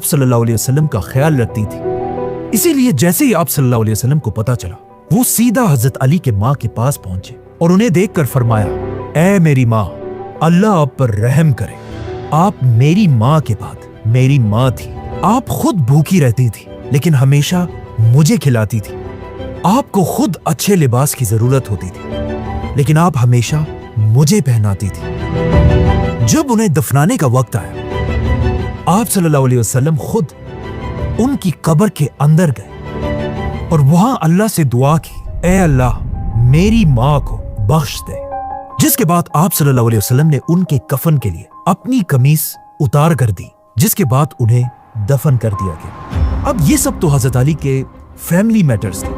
آپ صلی اللہ علیہ وسلم کا خیال رکھتی تھی۔ اسی لیے جیسے ہی آپ صلی اللہ علیہ وسلم کو پتا چلا، وہ سیدھا حضرت علی کے ماں کے پاس پہنچے اور انہیں دیکھ کر فرمایا، اے میری ماں، اللہ آپ پر رحم کرے، آپ میری ماں کے بعد میری ماں تھی۔ آپ خود بھوکی رہتی تھی لیکن ہمیشہ مجھے کھلاتی تھی۔ آپ کو خود اچھے لباس کی ضرورت ہوتی تھی لیکن آپ ہمیشہ مجھے پہناتی تھی۔ جب انہیں دفنانے کا وقت آیا، آپ صلی اللہ علیہ وسلم خود ان کی قبر کے اندر گئے اور وہاں اللہ سے دعا کی، اے اللہ میری ماں کو بخش دے۔ جس کے بعد آپ صلی اللہ علیہ وسلم نے ان کے کفن کے لیے اپنی قمیص اتار کر دی، جس کے بعد انہیں دفن کر دیا گیا۔ اب یہ سب تو حضرت علی کے فیملی میٹرز تھے،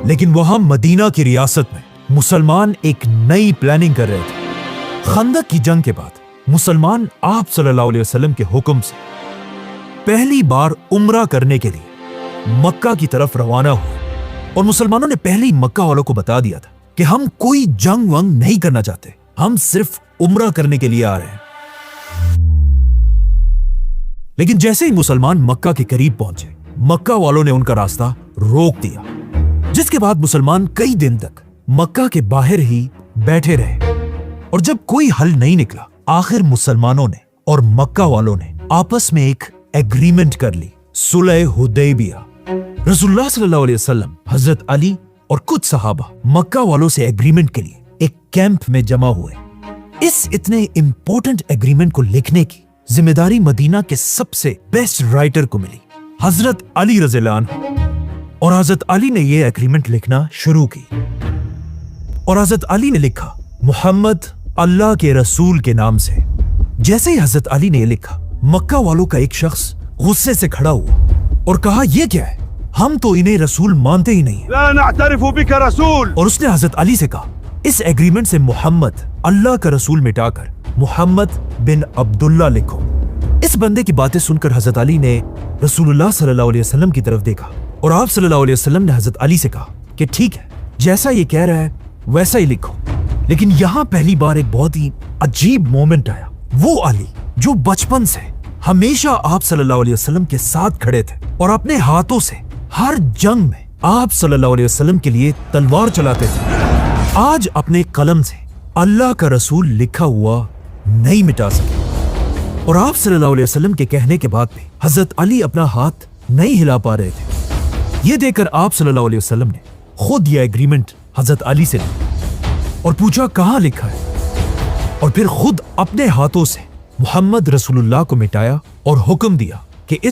لیکن وہاں مدینہ کی ریاست میں مسلمان ایک نئی پلاننگ کر رہے تھے۔ خندق کی جنگ کے بعد مسلمان آپ صلی اللہ علیہ وسلم کے حکم سے پہلی بار عمرہ کرنے کے لیے مکہ کی طرف روانہ ہوئے، اور مسلمانوں نے پہلے ہی مکہ والوں کو بتا دیا تھا کہ ہم کوئی جنگ ونگ نہیں کرنا چاہتے، ہم صرف عمرہ کرنے کے لیے آ رہے ہیں۔ لیکن جیسے ہی مسلمان مکہ کے قریب پہنچے، مکہ والوں نے ان کا راستہ روک دیا، جس کے بعد مسلمان کئی دن تک مکہ کے باہر ہی بیٹھے رہے، اور جب کوئی حل نہیں نکلا، آخر مسلمانوں نے اور مکہ والوں نے آپس میں ایک ایگریمنٹ کر لی، صلح حدیبیہ۔ رسول اللہ صلی اللہ علیہ وسلم، حضرت علی اور کچھ صحابہ مکہ والوں سے ایگریمنٹ کے لیے ایک کیمپ میں جمع ہوئے۔ اس اتنے امپورٹنٹ ایگریمنٹ کو لکھنے کی ذمہ داری مدینہ کے سب سے بیسٹ رائٹر کو ملی، حضرت علی رضی اللہ عنہ، اور حضرت علی نے یہ ایگریمنٹ لکھنا شروع کی۔ اور حضرت علی نے لکھا، محمد اللہ کے رسول کے نام سے۔ جیسے ہی حضرت علی نے یہ لکھا، مکہ والوں کا ایک شخص غصے سے کھڑا ہوا اور کہا، یہ کیا ہے؟ ہم تو انہیں رسول مانتے ہی نہیں ہیں، لا نعترف بک رسول۔ اور اس نے حضرت علی سے کہا، اس ایگریمنٹ سے محمد اللہ کا رسول مٹا کر محمد بن عبداللہ لکھو۔ اس بندے کی باتیں سن کر حضرت علی نے رسول اللہ صلی اللہ علیہ وسلم کی طرف دیکھا، اور آپ صلی اللہ علیہ وسلم نے حضرت علی سے کہا کہ ٹھیک ہے، جیسا یہ کہہ رہا ہے ویسا ہی لکھو۔ لیکن یہاں پہلی بار ایک بہت ہی عجیب مومنٹ آیا۔ وہ علی جو بچپن سے ہمیشہ آپ صلی اللہ علیہ وسلم کے ساتھ کھڑے تھے اور اپنے ہاتھوں سے ہر جنگ میں آپ صلی اللہ علیہ وسلم کے لیے تلوار چلاتے تھے، آج اپنے قلم سے اللہ کا رسول لکھا ہوا نہیں مٹا سکے۔ اور آپ صلی اللہ علیہ وسلم کے کہنے کے بعد بھی حضرت علی اپنا ہاتھ نہیں ہلا پا رہے تھے۔ یہ دیکھ کر آپ صلی اللہ علیہ وسلم نے خود یہ ایگریمنٹ حضرت علی سے لیا اور پوچھا کہاں لکھا ہے، اور پھر خود اپنے ہاتھوں سے محمد رسول اللہ کو مٹایا اور حکم دیا